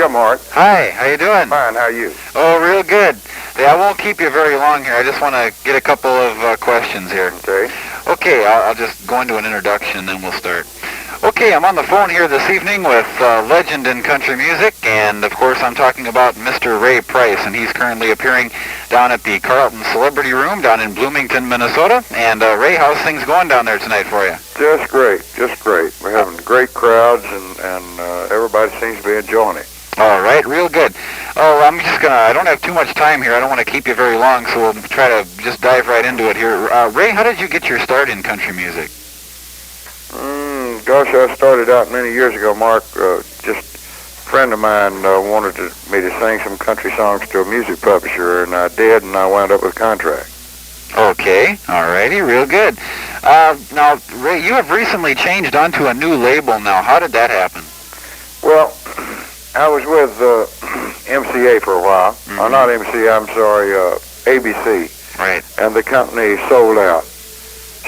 Yeah, Mark. Hi, how you doing? Fine, how are you? Oh, real good. Yeah, I won't keep you very long here. I just want to get a couple of questions here. Okay. Okay, I'll just go into an introduction and then we'll start. Okay, I'm on the phone here this evening with legend in country music, and of course I'm talking about Mr. Ray Price, and he's currently appearing down at the Carlton Celebrity Room down in Bloomington, Minnesota. And Ray, how's things going down there tonight for you? Just great, just great. We're having great crowds, and everybody seems to be enjoying it. All right, real good. Oh, I don't have too much time here. I don't want to keep you very long, so we'll try to just dive right into it here. Ray, how did you get your start in country music? Gosh, I started out many years ago, Mark. Just a friend of mine wanted me to sing some country songs to a music publisher, and I did, and I wound up with a contract. Okay, all righty, real good. Now, Ray, you have recently changed onto a new label now. How did that happen? Well, I was with MCA for a while. Mm-hmm. Not MCA, I'm sorry, ABC. Right. And the company sold out.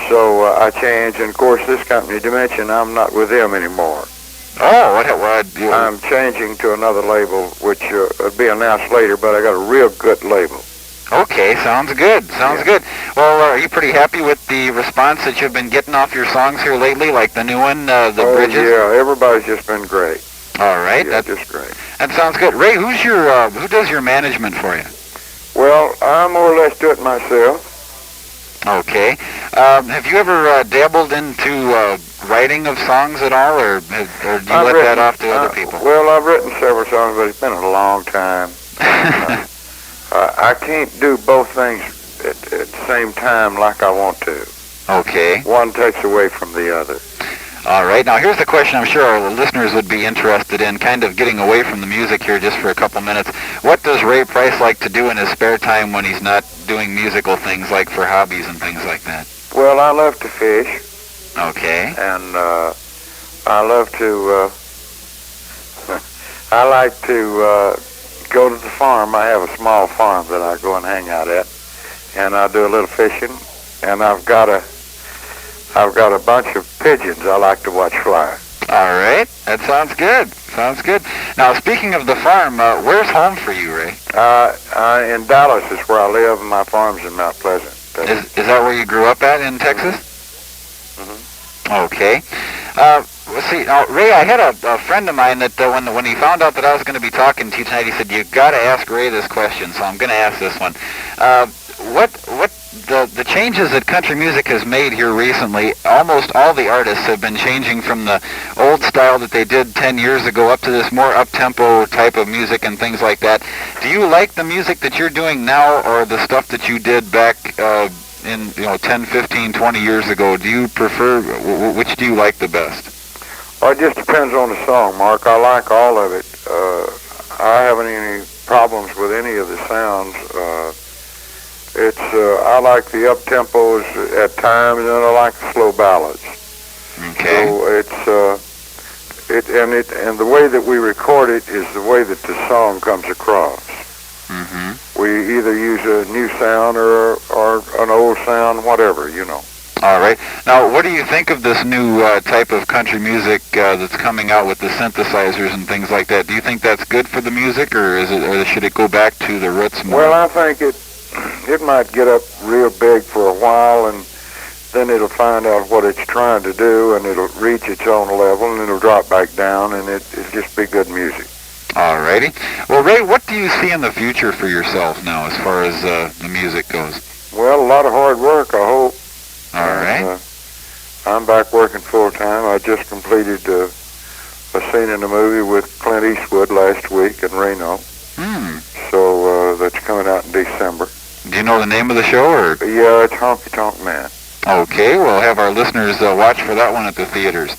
So I changed, and of course this company, Dimension, I'm not with them anymore. Oh, what? I'm changing to another label, which will be announced later, but I got a real good label. Okay, sounds good. Sounds good. Well, are you pretty happy with the response that you've been getting off your songs here lately, like the new one, the Bridges? Yeah, everybody's just been great. All right, yeah, just great. That sounds good. Ray, who does your management for you? Well, I more or less do it myself. Okay. Have you ever dabbled into writing of songs at all, or do you let that off to other people? Well, I've written several songs, but it's been a long time. I can't do both things at the same time like I want to. Okay. One takes away from the other. All right. Now, here's the question I'm sure our listeners would be interested in, kind of getting away from the music here just for a couple minutes. What does Ray Price like to do in his spare time when he's not doing musical things, like for hobbies and things like that? Well, I love to fish. Okay. And I love to, I like to go to the farm. I have a small farm that I go and hang out at, and I do a little fishing, and I've got a bunch of pigeons I like to watch fly. All right. That sounds good. Sounds good. Now, speaking of the farm, where's home for you, Ray? In Dallas is where I live, and my farm's in Mount Pleasant. Is that where you grew up at in Texas? Mm-hmm. Okay. Let's see. Now, Ray, I had a friend of mine that when he found out that I was going to be talking to you tonight, he said, "You got to ask Ray this question." So I'm going to ask this one. What the changes that country music has made here recently, almost all the artists have been changing from the old style that they did 10 years ago up to this more up-tempo type of music and things like that. Do you like the music that you're doing now, or the stuff that you did back in 10, 15, 20 years ago? Do you prefer, which do you like the best? Well, it just depends on the song, Mark. I like all of it. I haven't any problems with any of the sounds. I like the up tempos at times, and I like the slow ballads. Okay. So and the way that we record it is the way that the song comes across. Mm-hmm. We either use a new sound or an old sound, whatever, All right. Now, what do you think of this new type of country music that's coming out with the synthesizers and things like that? Do you think that's good for the music, or should it go back to the roots more? Well, I think it might get up real big for a while, and then it'll find out what it's trying to do, and it'll reach its own level, and it'll drop back down, and it'll just be good music. All righty. Well, Ray, what do you see in the future for yourself now as far as the music goes? Well, a lot of hard work, I hope. All right. I'm back working full-time. I just completed a scene in a movie with Clint Eastwood last week in Reno. So that's coming out in December. Do you know the name of the show? Or? Yeah, it's Honky Tonk Man. Okay, we'll have our listeners watch for that one at the theaters.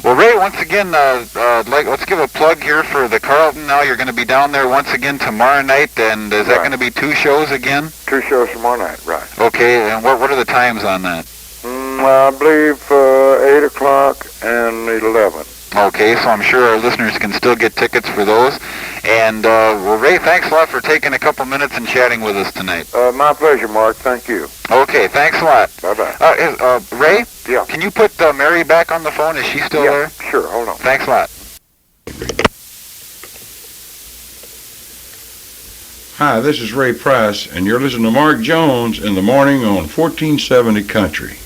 Well, Ray, once again, let's give a plug here for the Carlton now. You're going to be down there once again tomorrow night, and is that going to be 2 shows again? 2 shows tomorrow night, right. Okay, and what are the times on that? I believe 8 o'clock and 11. Okay, so I'm sure our listeners can still get tickets for those. And, well, Ray, thanks a lot for taking a couple minutes and chatting with us tonight. My pleasure, Mark. Thank you. Okay, thanks a lot. Bye-bye. Ray? Yeah. Can you put Mary back on the phone? Is she still there? Sure. Hold on. Thanks a lot. Hi, this is Ray Price, and you're listening to Mark Jones in the morning on 1470 Country.